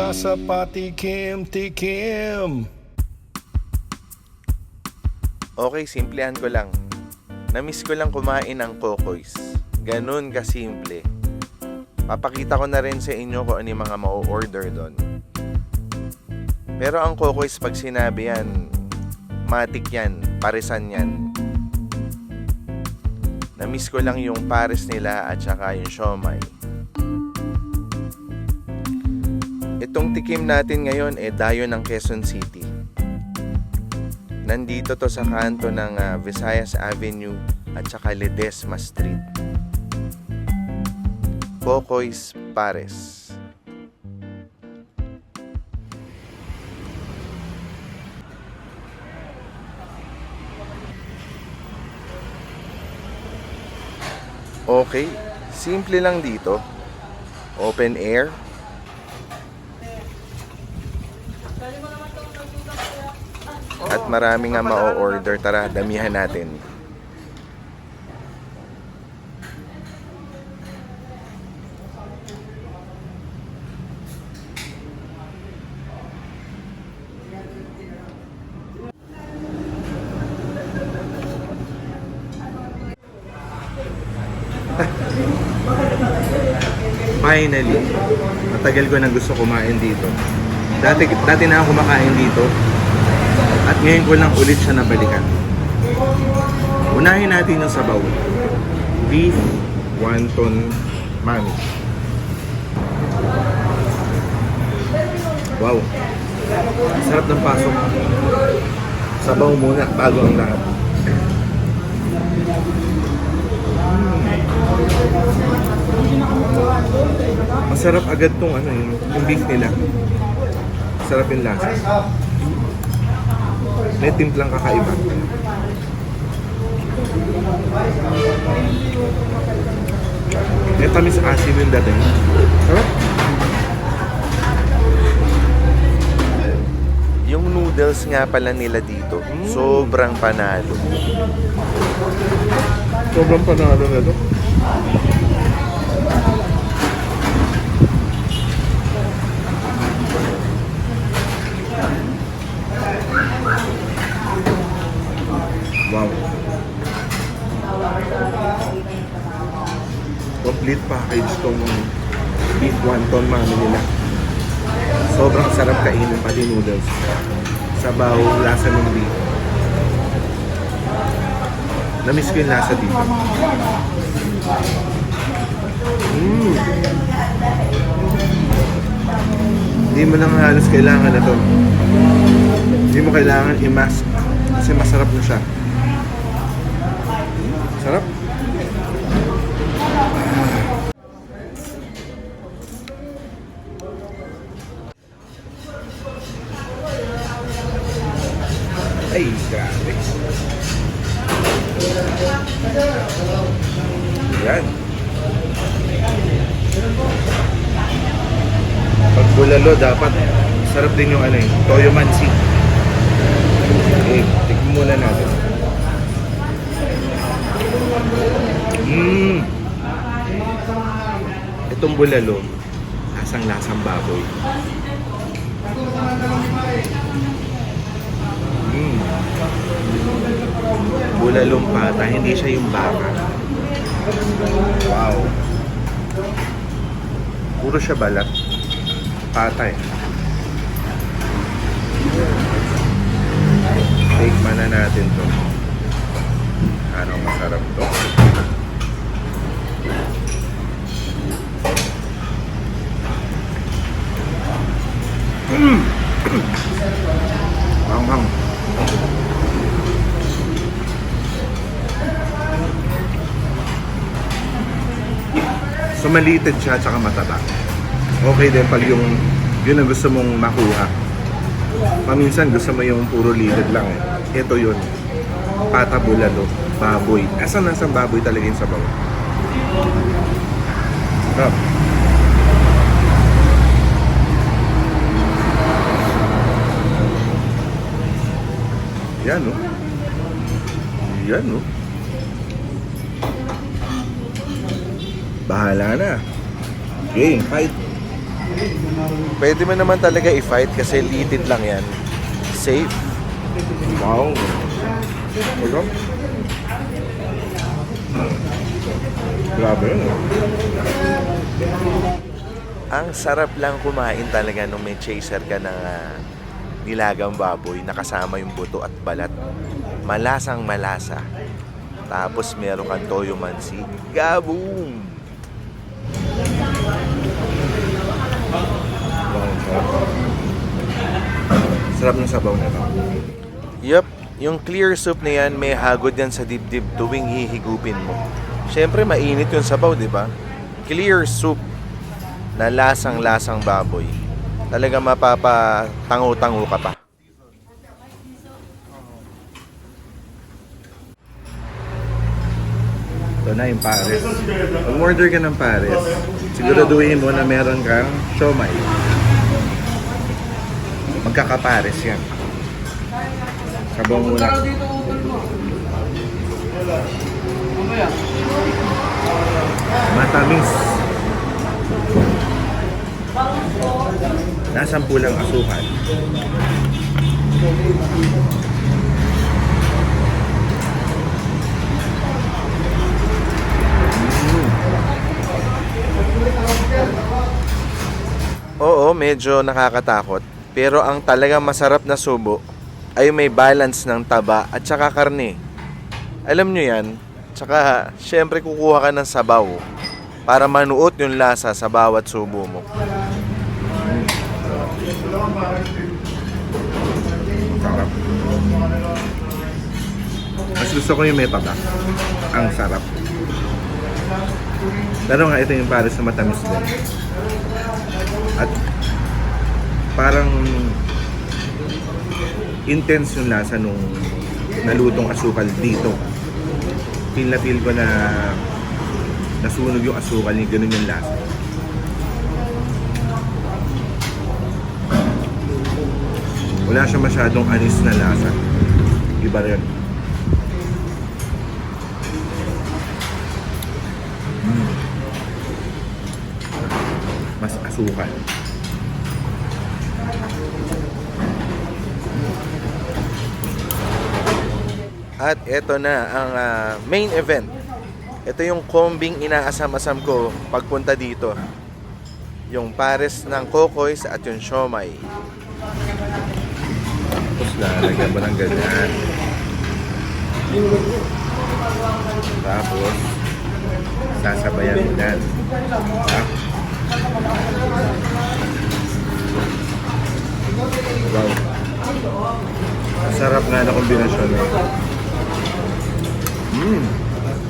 lasa patikim-tikim. Okay, simplehan ko lang. Namiss ko lang kumain ng Kokoys. Ganun kasimple. Papakita ko na rin sa inyo kung ano yung mga ma-order doon. Pero ang Kokoys, pag sinabi yan, matik yan, parisan yan. Namiss ko lang yung pares nila at saka yung siomai. Itong tikim natin ngayon dayo ng Quezon City. Nandito to sa kanto ng Visayas Avenue at saka Ledesma Street. Kokoys Pares. Okay, simple lang dito. Open air. At marami nga ma-order. Tara, damihan natin. Finally, matagal ko nang gusto kumain dito. Dati na ako kumakain dito. At ngayon ko lang ulit siya nabalikan. Unahin natin yung sabaw. Beef wonton mami. Wow. Sarap ng pasok. Sabaw muna bago ang lahat. Masarap agad tong yung beef nila. Sarap yung lasa. May timplang kakaiba. May tamis asim yung dating. Sarap. Yung noodles nga pala nila dito, sobrang panalo. Sobrang panalo na to. Wow. Complete package tong beef wonton mami nila. Sobrang sarap kainin, pati noodles. Sabaw, lasa ng beef. Namiss ko yung lasa dito. Hindi mo lang halos kailangan na to. Hindi mo kailangan i-mask kasi masarap na siya. Sarap. Ay, grabe. Yan. Pag bulalo, dapat sarap din yung toyo mansi. Okay, tignan muna natin. Itong bulalo, lasang-lasang baboy. Bulalong pata, hindi siya yung baka. Wow. Puro siya balat. Pata Tikman na natin to. Anong masarap to? Manghang. So maliit siya at mataba. Okay din pag yun ang gusto mong makuha. Paminsan gusto mo yung puro lited lang Ito yun. Pata bulalo, baboy. Nasang baboy talaga yung sabaw. Sarap. Yan Yan Bahala na. Okay, fight. Pwede mo naman talaga i-fight kasi litid lang yan. Safe. Wow. Ito? Grabe yun. Ang sarap lang kumain talaga nung may chaser ka ng nilagang baboy na kasama yung buto at balat. Malasang malasa. Tapos meron kang toyo mansi. Gaboom! Sarap ng sabaw na ito. Yup, yung clear soup na yan, may hagod yan sa dibdib tuwing hihigupin mo. Siyempre, mainit yung sabaw, di ba? Clear soup na lasang-lasang baboy. Talaga mapapatango-tango ka pa. Ito na yung pares. Pag order ka ng pares, siguraduhin mo na meron kang siomay. Magkakapares yan. Sabaw muna. Matamis. Nasampulang asukal. Oo, medyo nakakatakot. Pero ang talagang masarap na subo ay may balance ng taba at saka karne. Alam nyo yan? Tsaka, syempre kukuha ka ng sabaw para manuot yung lasa sa bawat subo mo. Sarap. Mas gusto ko yung may taba. Ang sarap. Pero nga ito yung pares na matamis din. At parang intense yung lasa nung nalutong asukal dito. Feel na feel ko na nasunog yung asukal, yung ganun yung lasa. Wala siya masyadong anis na lasa. Iba rin. Mas asukal. At ito na ang main event. Ito yung kombing inaasam-asam ko pagpunta dito. Yung pares ng kokoys at yung siomay. Tapos lalagyan mo ng ganyan. Tapos sasabayan mo yan. Ha? Wow. Sarap nga na kombinasyon.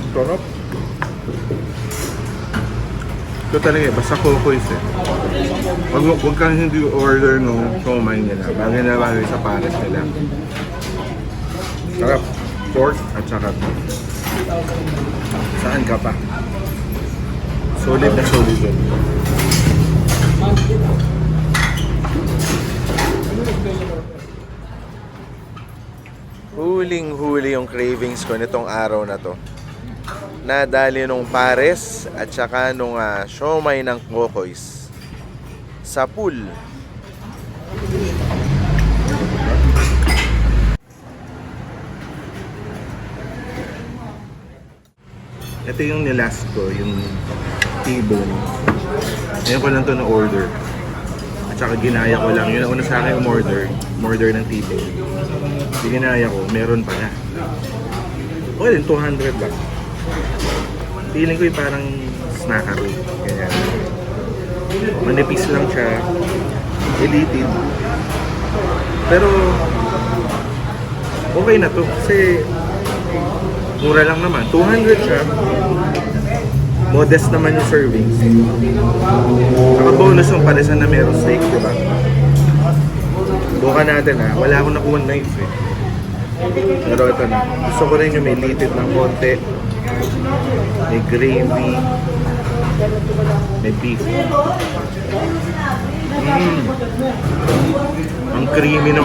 Sarap. Ito talaga, basta kokoys eh. Huwag kang hindi order ng siomay nila. Bagay na bagay sa pares nila. Sarap. Pork at saka beef. Saan ka pa? Solid na solid yun. Huling-huli yung cravings ko nitong araw na to. Nadali nung pares at saka nung siomay ng kokoys sa pool. Ito yung nilast ko, yung T-bone. Ngayon ko lang ito na-order. At saka ginaya ko lang. Yun ang una sa akin umorder ng T-bone. Ginaya ko, meron pa na. Okay din, 200 ba? Feeling ko yung parang snackery. Ganyan. Manipis lang siya. Elitid. Pero, okay na to. Kasi, mura lang naman. 200 siya. Modest naman yung servings. Saka bonus yung parisan na meron steak, diba? Buka natin ha. Wala akong nakuha knife eh. Pero ito na. Gusto ko rin yung may litid ng konti. May gravy. May beef. Ang creamy ng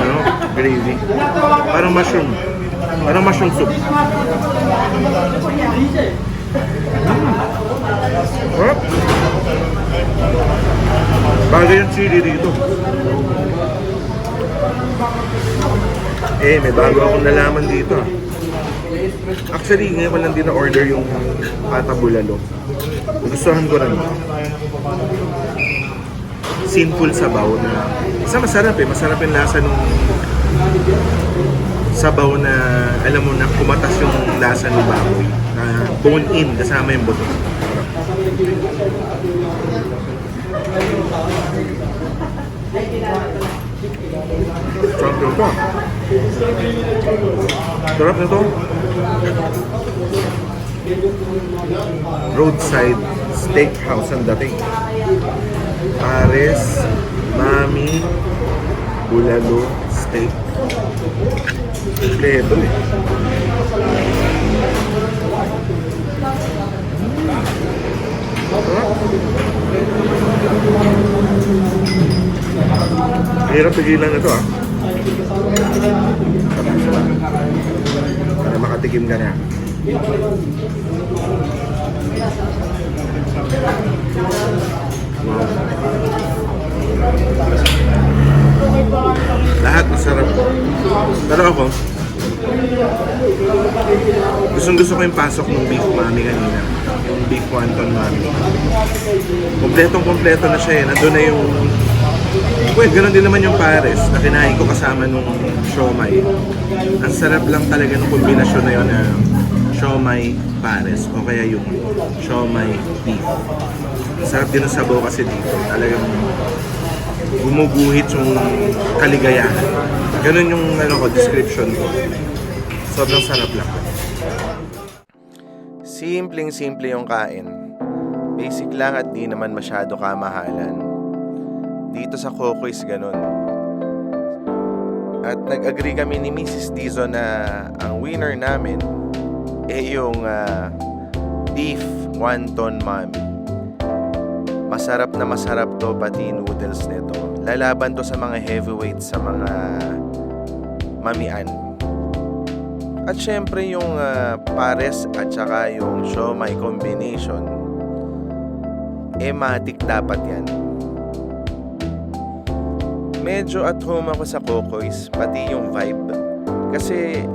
gravy. Parang mushroom. Parang mushroom soup. Sarap. Bagay yung chili dito. May bago akong nalaman dito. Actually, ngayon ko lang din na-order yung pata bulalo. Gustuhan ko rin. Sinful sabaw na isa masarap Masarap yung lasa nung sabaw na alam mo na kumatas yung lasa ng baboy na bone in kasama yung buto. Sarap nito. Sarap nito. Roadside steakhouse ang dating. Pares, mami, bulalo, steak. Level Hirap pigilan na ito para makatikim ka na. Lahat masarap. Pero ako, gusto ko yung pasok ng beef mami kanina. Yung beef wonton mami. Kompletong-kompleto na siya Nandun na yung... Well, ganoon din naman yung pares na kinain ko kasama nung siomai. Ang sarap lang talaga ng kombinasyon na yun na siomai pares o kaya yung siomai beef. Sarap din ang sabaw kasi dito. Talagang gumuguhit yung kaligayahan. Ganun yung description ko. Sobrang sarap lang. Simpleng-simple yung kain. Basic lang at di naman masyado kamahalan. Dito sa Cocoy's ganun. At nag-agree kami ni Mrs. Dizon na ang winner namin yung beef wonton mami. Masarap na masarap to, pati noodles nito. Lalaban to sa mga heavyweights, sa mga mamian. At syempre yung pares at saka yung siomai combination, matik dapat yan. Medyo at home ako sa Cocoy's, pati yung vibe. Kasi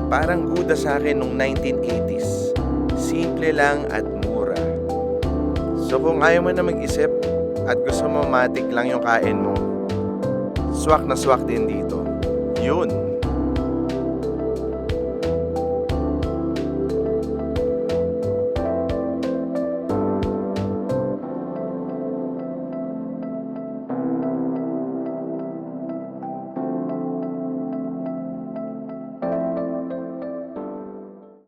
parang guda sa akin nung 1980s. Simple lang at mura. So kung ayaw mo na mag-isip at gusto mo matik lang yung kain mo, swak na swak din dito. Yun.